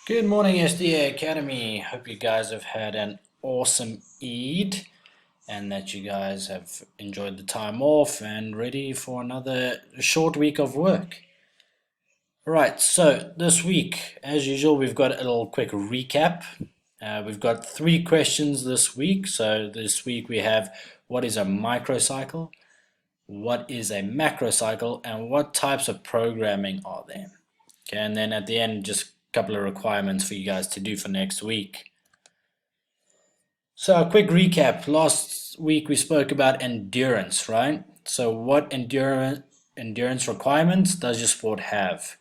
Good morning, SDA Academy. Hope you guys have had an awesome Eid and that you guys have enjoyed the time off and ready for another short week of work. Right, so this week, as usual, we've got a little quick recap. We've got three questions this week. So this week we have what is a microcycle, what is a macrocycle, and what types of programming are there. Okay, and then at the end, just a couple of requirements for you guys to do for next week. So a quick recap. Last week we spoke about endurance, right? So what endurance requirements does your sport have?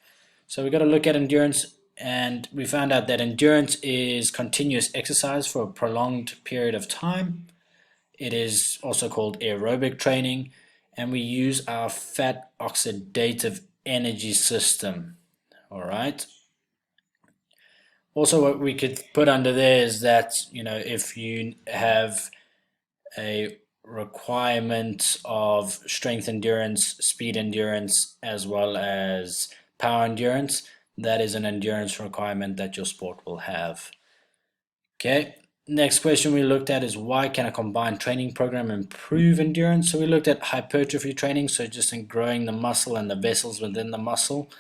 So we got to look at endurance, and we found out that endurance is continuous exercise for a prolonged period of time. It is also called aerobic training, and we use our fat oxidative energy system. All right. Also, what we could put under there is that, if you have a requirement of strength endurance, speed endurance, as well as power endurance, that is an endurance requirement that your sport will have. Okay. Next question we looked at is why can a combined training program improve endurance? So we looked at hypertrophy training, so just in growing the muscle and the vessels within the muscle.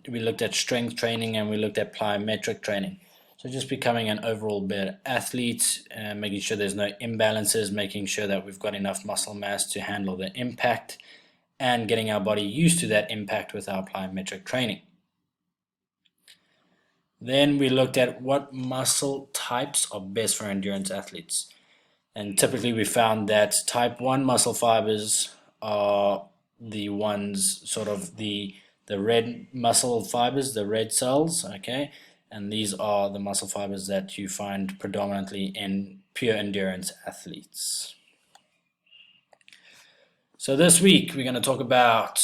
We looked at strength training and we looked at plyometric training. So just becoming an overall better athlete, making sure there's no imbalances, making sure that we've got enough muscle mass to handle the impact, and getting our body used to that impact with our plyometric training. Then we looked at what muscle types are best for endurance athletes. And typically we found that type 1 muscle fibers are the ones, sort of the red muscle fibers, the red cells, okay? And these are the muscle fibers that you find predominantly in pure endurance athletes. So this week we're going to talk about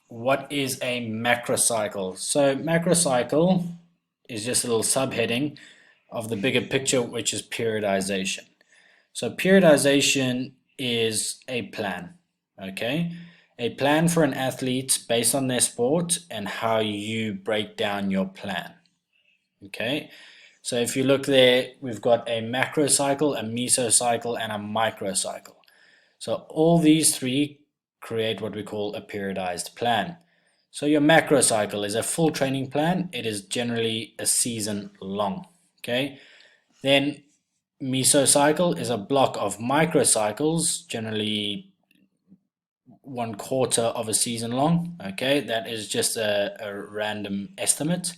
what is a macrocycle. So macrocycle is just a little subheading of the bigger picture, which is periodization. So periodization is a plan, okay? A plan for an athlete based on their sport and how you break down your plan, okay? So if you look there, we've got a macrocycle, a mesocycle, and a microcycle. So all these three create what we call a periodized plan. So your macrocycle is a full training plan. It is generally a season long, okay? Then mesocycle is a block of microcycles, generally 1/4 of a season long, okay? That is just a random estimate.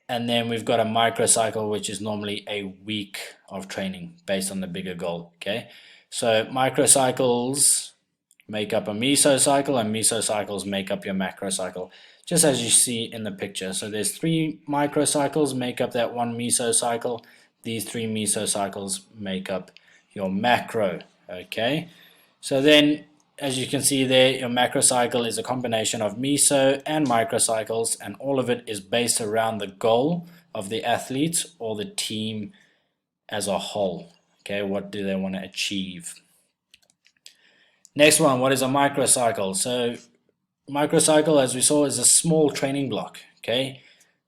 And then we've got a microcycle, which is normally a week of training based on the bigger goal, okay? So microcycles make up a mesocycle, and mesocycles make up your macrocycle, just as you see in the picture. So there's 3 microcycles make up that 1 mesocycle. These 3 mesocycles make up your macro, okay? So then, as you can see there, your macrocycle is a combination of meso and microcycles, and all of it is based around the goal of the athlete or the team as a whole. Okay, what do they want to achieve? Next one, what is a microcycle? So microcycle, as we saw, is a small training block. Okay,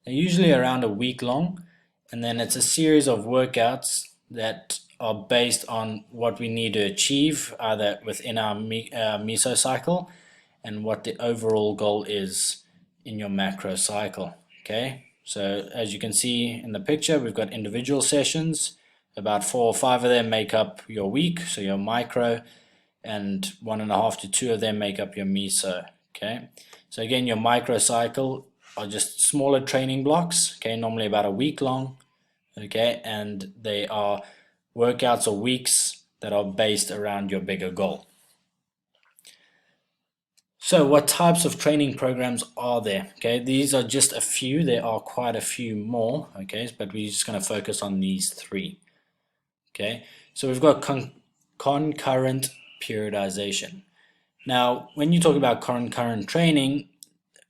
they're usually around a week long, and then it's a series of workouts that are based on what we need to achieve either within our mesocycle and what the overall goal is in your macro cycle. Okay, so as you can see in the picture, we've got individual sessions. About 4 or 5 of them make up your week, so your micro, and 1.5 to 2 of them make up your meso. Okay, so again, your micro cycle are just smaller training blocks, okay, normally about a week long, okay, and they are workouts or weeks that are based around your bigger goal. So what types of training programs are there? Okay, these are just a few. There are quite a few more, okay, but we're just going to focus on these 3. Okay, so we've got concurrent periodization. Now, when you talk about concurrent training,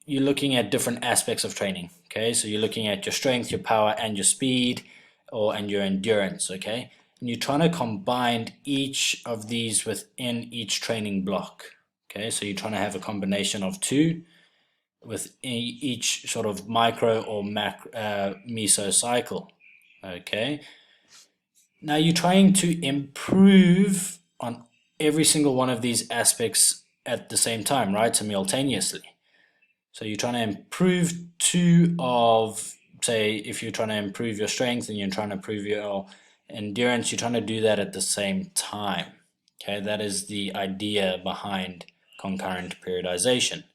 you're looking at different aspects of training. Okay, so you're looking at your strength, your power, and your speed, and your endurance. Okay, and you're trying to combine each of these within each training block. Okay, so you're trying to have a combination of 2 with each sort of micro or meso cycle. Okay. Now you're trying to improve on every single one of these aspects at the same time, right? Simultaneously. So you're trying to improve two of, say, if you're trying to improve your strength and you're trying to improve your endurance, you're trying to do that at the same time. Okay, that is the idea behind concurrent periodization.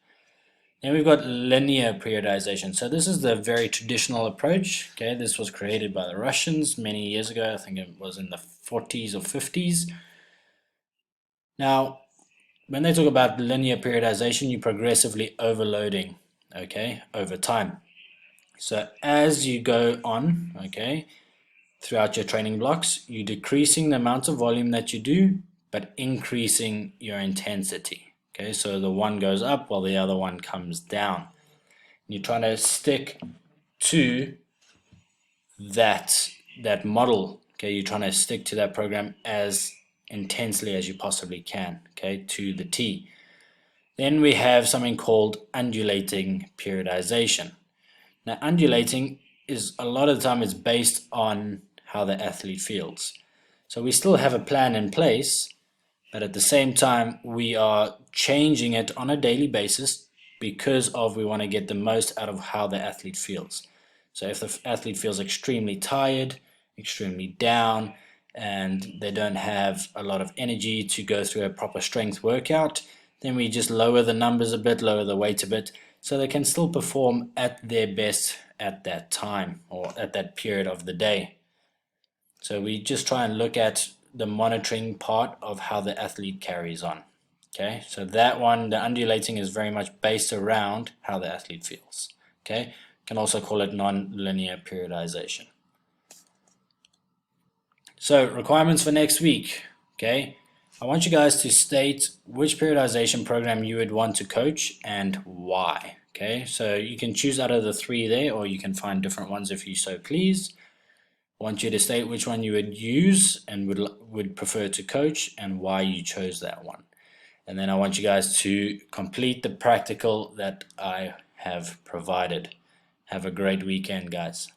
Then we've got linear periodization. So this is the very traditional approach. Okay, this was created by the Russians many years ago. I think it was in the 40s or 50s. Now, when they talk about linear periodization, you're progressively overloading, okay, over time. So as you go on, okay, throughout your training blocks, you're decreasing the amount of volume that you do, but increasing your intensity. Okay, so the one goes up while the other one comes down. You're trying to stick to that model. Okay, you're trying to stick to that program as intensely as you possibly can. Okay, to the T. Then we have something called undulating periodization. Now, undulating is a lot of the time it's based on how the athlete feels. So we still have a plan in place, but at the same time we are changing it on a daily basis because we want to get the most out of how the athlete feels. So if the athlete feels extremely tired, extremely down, and they don't have a lot of energy to go through a proper strength workout, then we just lower the numbers a bit, lower the weight a bit, so they can still perform at their best at that time or at that period of the day. So we just try and look at the monitoring part of how the athlete carries on. Okay, so that one, the undulating, is very much based around how the athlete feels. Okay, can also call it non-linear periodization. So requirements for next week. Okay, I want you guys to state which periodization program you would want to coach and why. Okay, so you can choose out of the three there, or you can find different ones if you so please. I want you to state which one you would use and would prefer to coach and why you chose that one. And then I want you guys to complete the practical that I have provided. Have a great weekend, guys.